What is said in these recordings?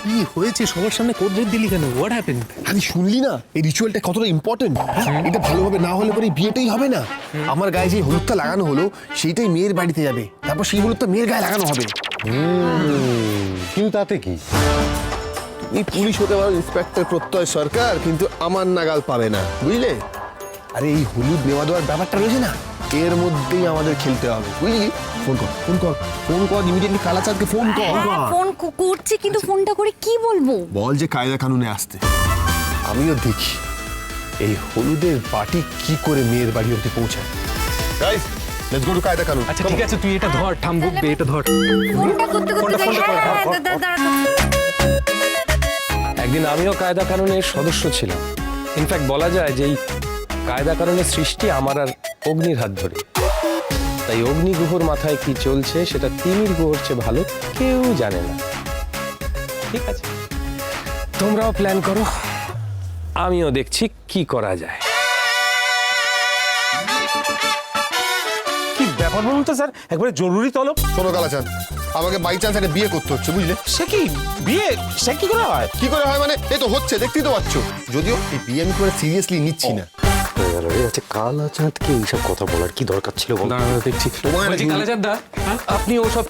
কি হয়েছে? সবার সামনে কোড রেড দিলি কেন? What happened? আরে শুনলি না এই রিচুয়ালটা কতটা ইম্পর্টেন্ট? এটা ভালোভাবে না হলে পরে বিয়েটাই হবে না। আমার গায়ে যে হলুদটা লাগানো হলো সেইটাই মেয়ের বাড়িতে যাবে, তারপর সেই হলুদটা মেয়ের গায়ে লাগানো হবে। কিন্তু তাতে কি? এই পুলিশ হতে পারো ইন্সপেক্টর প্রত্যয় সরকার, কিন্তু আমার নাগাল পাবে না, বুঝলে? আরে এই হলুদ নেওয়া দেওয়ার ব্যাপারটা রয়েছে না, এর মধ্যেই আমাদের খেলতে হবে, বুঝলি? ফোন কর ফোন কর ফোন কর, ইমিডিয়েটলি কালাচাঁদকে ফোন কর। ফোন করছি, কিন্তু ফোনটা করে কি বলবো? বল যে কায়দা কানুনে আসতে। আমিও দেখি এই হলুদের বাটি কি করে মেয়ের বাড়ি অব্দি পৌঁছায়। গাইস, লেটস গো টু কায়দা কানুন। আচ্ছা ঠিক আছে, তুই এটা ধর, ঠাম্বুক বে, এটা ধর। ফোনটা করতে করতে যাই। হ্যাঁ, দাঁড়া। একদিন আমিও কায়দা কানুনের সদস্য ছিলাম। ইনফ্যাক্ট বলা যায় যে এই কায়দা কানুনের সৃষ্টি আমার আর অগ্নির হাত ধরে। তাই অগ্নি গুহর মাথায় কি চলছে সেটা তিমির গুহর চেয়ে ভালো কেউ জানে না। ঠিক আছে, তোমরাও প্ল্যান করো, আমিও দেখছি কি করা যায়। কি ব্যাপার বলুন তো স্যার, একবারে জরুরি তলব। শোনো কালাচাঁদ, আমাকে বাই চান্স একটা বিয়ে করতে হচ্ছে, বুঝলে? সে কি বিয়ে? সে কি করে হয়? কি করে হয় মানে, এই তো হচ্ছে, দেখতেই তো পাচ্ছ। যদিও এই বিয়ে আমি করে সিরিয়াসলি নিচ্ছি না। আচ্ছা, কালাচাঁদকে এইসব কথা বলার কি দরকার ছিল? দেখছি বলছি কালাচাঁদ দা, আপনি ওসব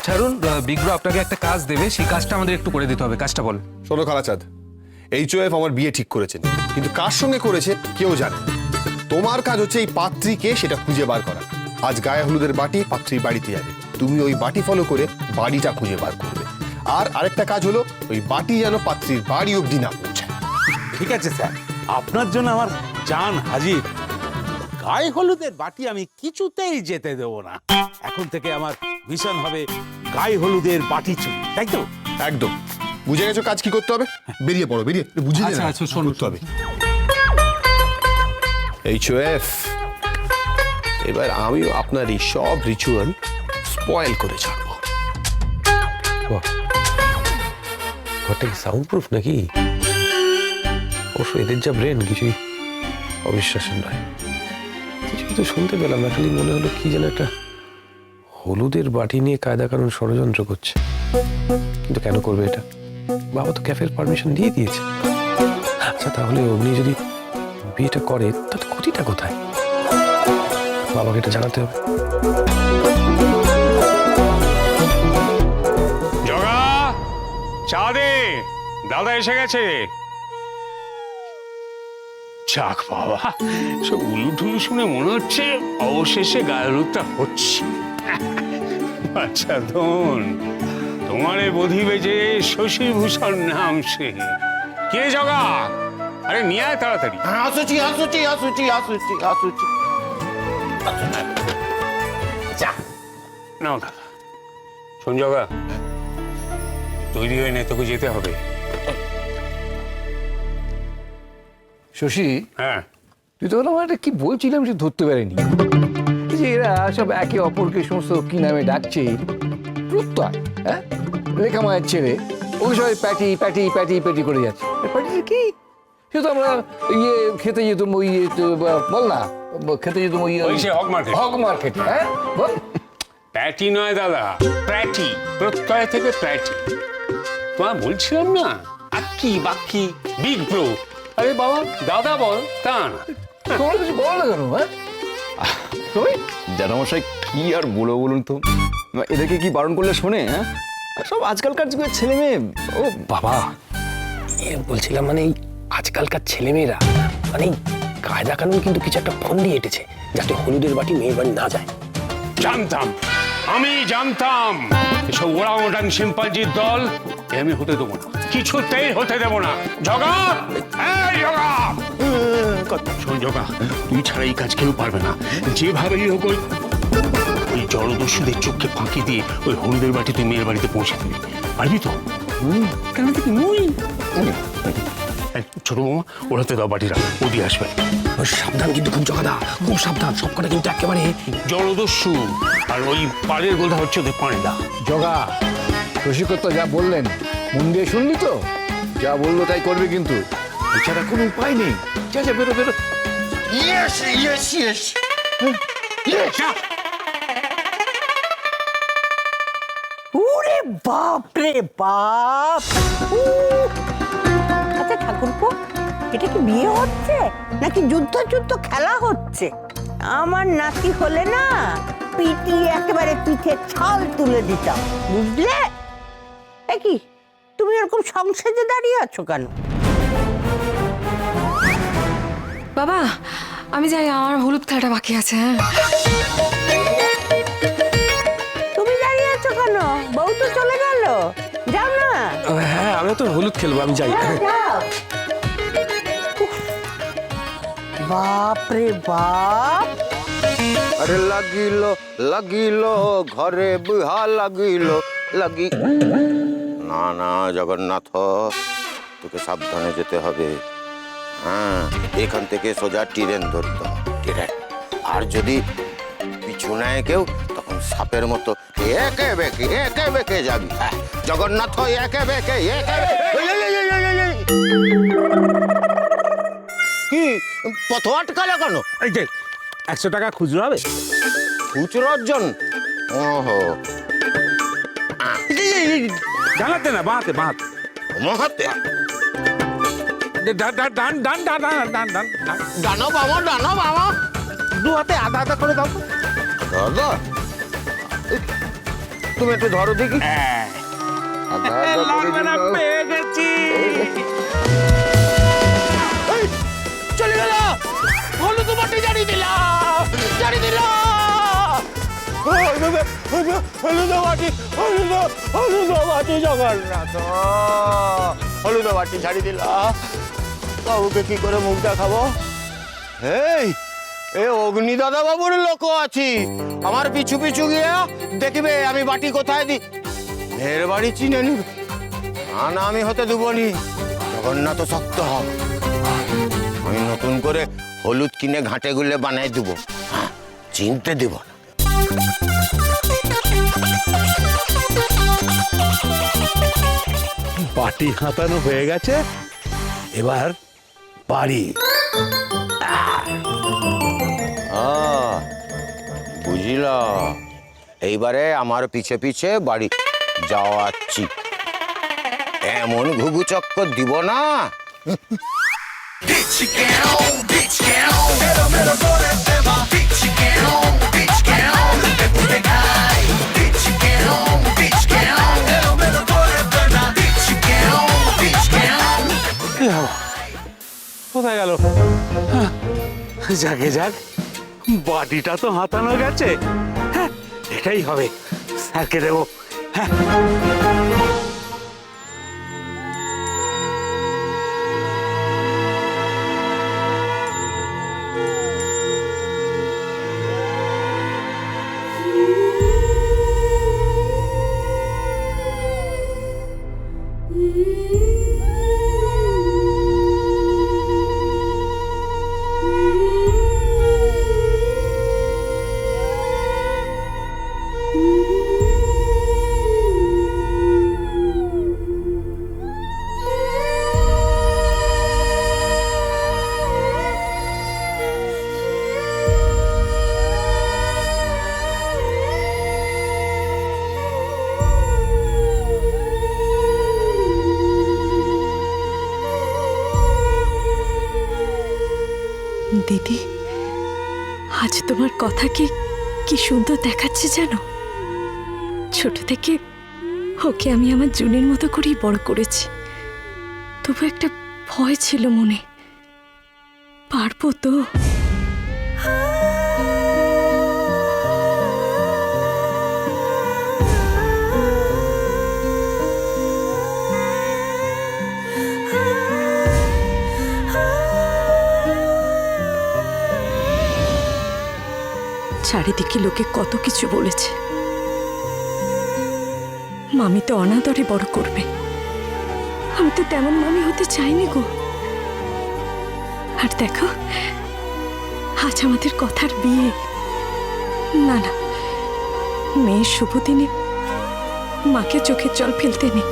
ছাড়ুন। বিগ ব্রো আপনাকে একটা কাজ দেবে, সেই কাজটা আমাদের একটু করে দিতে হবে। কাজটা বল। শোনো কালাচাঁদ, HOF আমার বিয়ে ঠিক করেছেন, কিন্তু কার সঙ্গে করেছে কেউ জানে না। তোমার কাজ হচ্ছে এই পাত্রীকে সেটা খুঁজে বার করা। আজ গায়ে হলুদের বাটি পাত্রীর বাড়িতে যাবে, তুমি ওই বাটি ফলো করে বাড়িটা খুঁজে বার করবে। আর আরেকটা কাজ হলো ওই বাটি যেন পাত্রীর বাড়ি অবধি না পৌঁছায়। ঠিক আছে স্যার, আপনার জন্য আমার জান হাজির। গায়ে হলুদের বাটি আমি কিছুতেই যেতে দেব না। এখন থেকে আমার মিশন হবে গায়ে হলুদের বাটি চুরি, তাই তো? একদম বুঝে গেছো কাজ কি করতে হবে? বেরিয়ে পড়ো, বেরিয়ে বুঝে আচ্ছা, শোনো, করতে হবে। HOF, এবার আমিও আপনার এই সব রিচুয়াল স্পয়েল করে ছাড়বো। ঘরটা কি সাউন্ড প্রুফ নাকি? অবশ্য এদের যা ব্রেন, কিছুই অবিশ্বাসের নয়। কিছুই তো শুনতে পেলাম না, খালি মনে হলো কি যেন একটা হলুদের বাটি নিয়ে কায়দা কানুন ষড়যন্ত্র করছে। কিন্তু কেন করবে এটা? বাবা তো ক্যাফের পারমিশন দিয়ে দিয়েছে। আচ্ছা, তাহলে অগ্নি যদি বিয়েটা করে তাতে ক্ষতিটা কোথায়? বাবাকে এটা জানাতে হবে। জগা, চা দে, দাদা এসে গেছে। যাক বাবা, সব উলুঠুলু শুনে মনে হচ্ছে অবশেষে গায়ে হলুদটা হচ্ছে। আচ্ছা ধন, তোমার এ বধি বেজে শশীভূষণ নাম সে। কে জগা? আরে নিয়ে আয় তাড়াতাড়ি। আসুচি। নাও দাদা। শোন জগা, তৈরি হয়ে নে, তোকে যেতে হবে। শশী, হ্যাঁ, তুই তো আমার একটা কি বলছিলাম যে ধরতে পারিনি। এই যে এরা সব একে অপরকে সমস্ত কি নামে ডাকছে, প্রত্যয়, হ্যাঁ, রেখা মায়ের ছেলে, ওই সবাই প্যাটি প্যাটি প্যাটি প্যাটি করে যাচ্ছে। প্যাটি কি? সে তো আমরা খেতে যেতাম ওই বল না, খেতে যেতাম ওই সে হক মার্কেট। হক মার্কেটে, হ্যাঁ বল। প্যাটি নয় দাদা, প্যাটি, প্রত্যয় থেকে প্যাটি। তোমার বলছিলাম না, আক্কি বাক্কি বিগ ব্রো। আরে বাবা, দাদা বল, তা না। তোমরা কিছু বলো না কেন? হ্যাঁ, তুমি জ্যাঠামশাই কি আর বলবো বলুন তো, এদেরকে কি বারণ করলে শোনে? হ্যাঁ, সব আজকালকার যুগের ছেলে মেয়ে। ও বাবা, বলছিলাম মানে এই আজকালকার ছেলেমেয়েরা মানে এই কায়দা কানুন কিন্তু কিছু একটা ফন্দি এঁটেছে যাতে হলুদের বাটি মেয়ের বাড়ি না যায়। জানতাম, আমি জানতাম এসব ওরা ওটান সিম্পালজির দল এ আমি হতে দেবো না, কিছুতেই হতে দেবো না। জগা, এই জগা, শোন জগা, তুই ছাড়া এই কাজ কেউ পারবে না। যেভাবেই হোক ওই জলদস্যুদের চোখকে ফাঁকি দিয়ে ওই হলুদের বাটি তুই মেয়ের বাড়িতে পৌঁছে দিবি, পারবি তো? কেন দেখি মুই ছোট মামা, ওরাতে দাও বাটিরা, ও দিয়ে আসবে। সাবধান কিন্তু, খুব জগাদা, খুব সাবধান। সবকটা কিন্তু একেবারে জলদস্যু, আর ওই পাড়ের গোলটা হচ্ছে ওদের পাঁড়া। জগা, রসিকতা যা বললেন মন দিয়ে শুনলি তো? যা বললো তাই করবে, কিন্তু এছাড়া কোনো উপায় নেই। যা যা, বেরো বেরো। ওরে বাপ রে বাপ! আচ্ছা ঠাকুরপো, এটা কি বিয়ে হচ্ছে নাকি যুদ্ধ যুদ্ধ খেলা হচ্ছে? আমার নাতি হলে না পিটিয়ে একেবারে পিঠে ছাল তুলে দিতাম, বুঝলে? কি তুমি এরকম সংসদে দাঁড়িয়ে আছো কেন? বাবা আমি যাই, আমার হলুদ খেলাটা বাকি আছে। হ্যাঁ তুমি দাঁড়িয়ে আছো কেন? বউ তো চলে গেল, যাও না। হ্যাঁ আমি তো হলুদ খেলবো, আমি যাই। যাও। বাপ রে বাপ! আরে লাগিল লাগিল ঘরে বিহা লাগিল লাগি। না না জগন্নাথ, তোকে সাবধানে যেতে হবে। হ্যাঁ, এখান থেকে সোজা ট্রেন ধরতে হবে, ট্রেন। আর যদি পিছু নেয় কেউ, তখন সাপের মতো একে বেঁকে যাবি। হ্যাঁ, জগন্নাথ একে বেঁকে কি পথ আটকালে কেন? এই যে 100 টাকা খুচরো হবে? খুচরোর জন্য? ওহো, জানাতে না, বাঁহাতে বাঁহাতে মহাতে ডান ডান ডান ডান ডান ডান ডান ডান। ডানো বাবা, ডানো বাবা। দু হাতে আধা আধা করে দাও তো। দাদা, তুমি একটু ধরো দেখি। আধা আধা করে লাগবে না, দিলাম। পেয়ে গেছি। এই, চলে গেল। হলুদ বাটি জারি দিলাম, জারি দিলাম। হলুদ বাটি, হলুদ বাটি জগন্নাথ, হলুদ বাটি ছাড়ি দিলাম। বাবুকে কি করে মুখ দেখাবো? এই অগ্নি দাদা বাবুর লোক আছি, আমার পিছু পিছু গিয়ে দেখবে আমি বাটি কোথায় দিই। এর বাড়ি চিনে নিবে। না আমি হতে দেবনি, জগন্নাথ শক্ত হবে। আমি নতুন করে হলুদ কিনে ঘাটে গুলে বানাই দেবো, চিনতে দেব না। বাটি হাতানো হয়ে গেছে, এবার বাড়ি। বুঝিলা, এইবারে আমার পিছে পিছে বাড়ি যাওয়াচ্ছি। এমন ঘুঘু চক্কর দিব না। কোথায় গেল? যাকে যাক, বাটিটা তো হাতানো গেছে। হ্যাঁ, এটাই হবে, স্যারকে দেবো। হ্যাঁ, দিদি আজ তোমার কথা কি সুন্দর দেখাচ্ছে জানো। ছোট থেকে ওকে আমি আমার জুনির মতো করেই বড় করেছি, তবু একটা ভয় ছিল মনে, পারবো তো? চারিদিকে লোকে কত কিছু বলেছে, মামি তো অনাদরে বড় করবে। আমি তো তেমন মামি হতে চাইনি গো। আর দেখো আজ আমাদের কথার বিয়ে। না না, মেয়ের শুভ দিনে মাকে চোখের জল ফেলতে নেই।